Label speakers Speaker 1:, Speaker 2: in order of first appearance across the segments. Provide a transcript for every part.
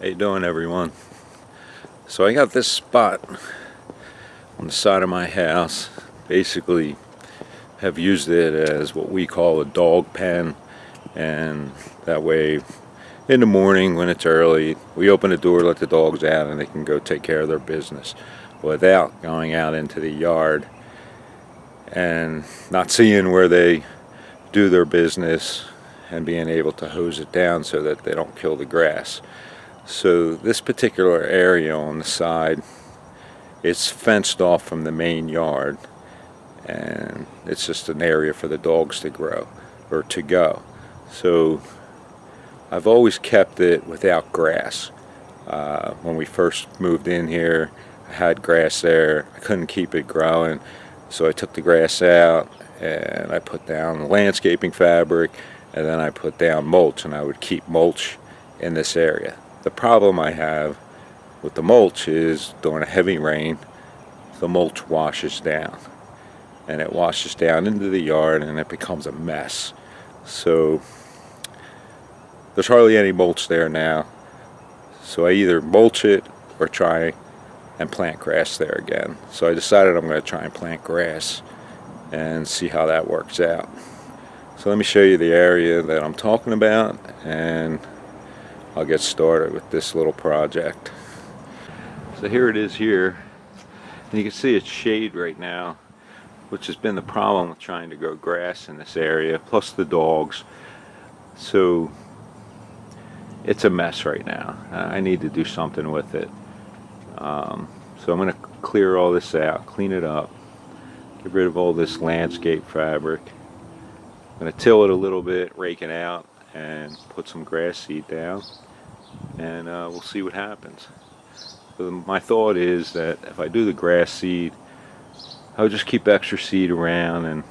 Speaker 1: How you doing, everyone? So I got this spot on the side of my house. Basically have used it as what we call a dog pen, and that way in the morning when it's early we open the door, let the dogs out, and they can go take care of their business without going out into the yard and not seeing where they do their business and being able to hose it down so that they don't kill the grass. So this particular area on the side, it's fenced off from the main yard, and it's just an area for the dogs to grow or to go. So I've always kept it without grass. When we first moved in here, I had grass there. I couldn't keep it growing, so I took the grass out and I put down landscaping fabric, and then I put down mulch, and I would keep mulch in this area. The problem I have with the mulch is during a heavy rain, the mulch washes down, and it washes down into the yard and it becomes a mess. So there's hardly any mulch there now, so I either mulch it or try and plant grass there again. So I decided I'm going to try and plant grass and see how that works out. So let me show you the area that I'm talking about, and I'll get started with this little project. So here it is here, and you can see it's shade right now, which has been the problem with trying to grow grass in this area, plus the dogs. So it's a mess right now. I need to do something with it. So I'm going to clear all this out, clean it up, get rid of all this landscape fabric. I'm going to till it a little bit, rake it out, and put some grass seed down, and we'll see what happens. So my thought is that if I do the grass seed, I'll just keep extra seed around, and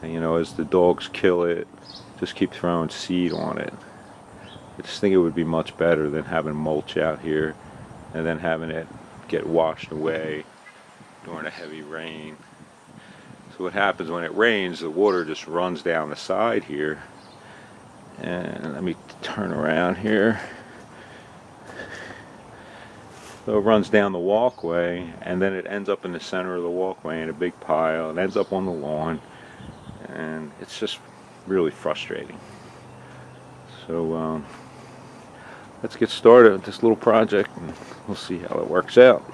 Speaker 1: you know, as the dogs kill it, just keep throwing seed on it. I just think it would be much better than having mulch out here and then having it get washed away during a heavy rain. So what happens when it rains, the water just runs down the side here. And let me turn around here. So it runs down the walkway, and then it ends up in the center of the walkway in a big pile. It ends up on the lawn, and it's just really frustrating. So let's get started with this little project, and we'll see how it works out.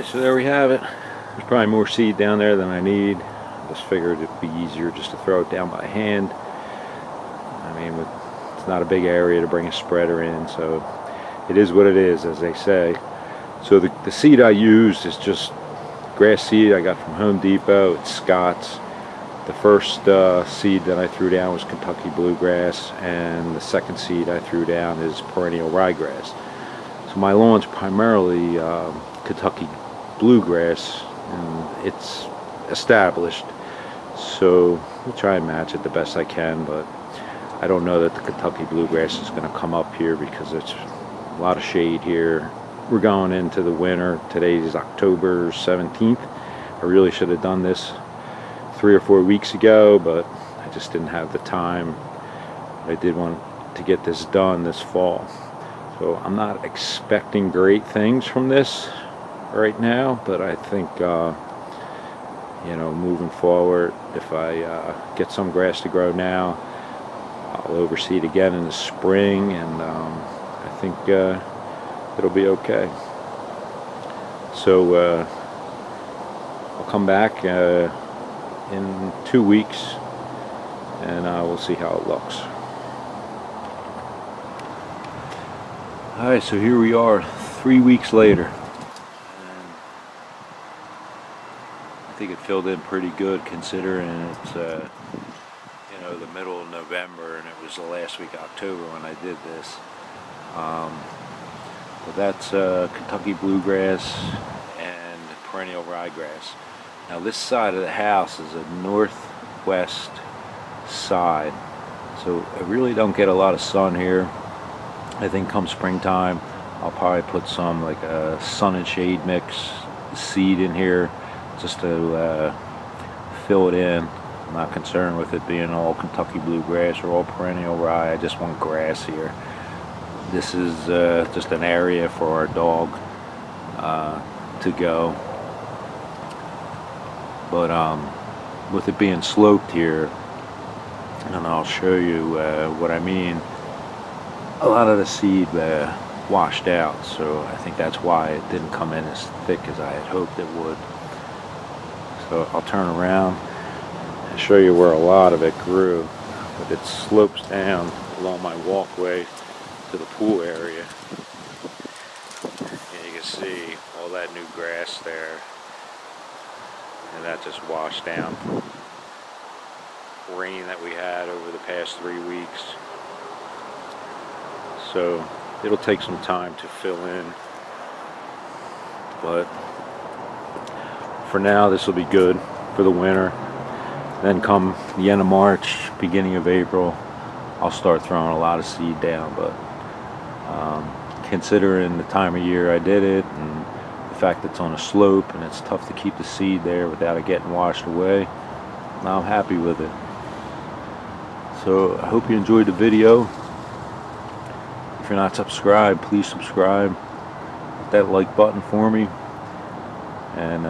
Speaker 1: So there we have it. There's probably more seed down there than I need. I just figured it'd be easier just to throw it down by hand. I mean, it's not a big area to bring a spreader in, so it is what it is, as they say. So the seed I used is just grass seed I got from Home Depot. It's Scott's. The first seed that I threw down was Kentucky bluegrass, and the second seed I threw down is perennial ryegrass. So my lawn's primarily Kentucky bluegrass, and it's established, so we'll try and match it the best I can, but I don't know that the Kentucky bluegrass is going to come up here because it's a lot of shade here. We're going into the winter. Today is October 17th. I really should have done this 3 or 4 weeks ago, but I just didn't have the time. I did want to get this done this fall, so I'm not expecting great things from this right now, but I think you know, moving forward, if I get some grass to grow now, I'll overseed again in the spring, and I think it'll be okay. So I'll come back in 2 weeks, and we'll see how it looks. Alright, so here we are 3 weeks later. I think it filled in pretty good, considering it's you know, the middle of November, and it was the last week of October when I did this. But that's Kentucky bluegrass and perennial ryegrass. Now this side of the house is a northwest side, so I really don't get a lot of sun here. I think come springtime I'll probably put some like a sun and shade mix seed in here just to fill it in. I'm not concerned with it being all Kentucky bluegrass or all perennial rye. I just want grass here. This is just an area for our dog to go. But with it being sloped here, and I'll show you what I mean, a lot of the seed washed out, so I think that's why it didn't come in as thick as I had hoped it would. So I'll turn around and show you where a lot of it grew, but it slopes down along my walkway to the pool area, and you can see all that new grass there, and that just washed down from rain that we had over the past 3 weeks. So it'll take some time to fill in, but for now this will be good for the winter. Then come the end of March, beginning of April, I'll start throwing a lot of seed down. But considering the time of year I did it, and the fact that it's on a slope and it's tough to keep the seed there without it getting washed away, I'm happy with it. So I hope you enjoyed the video. If you're not subscribed, please subscribe. Hit that like button for me, and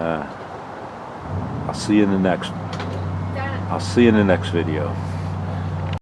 Speaker 1: I'll see you in the next video.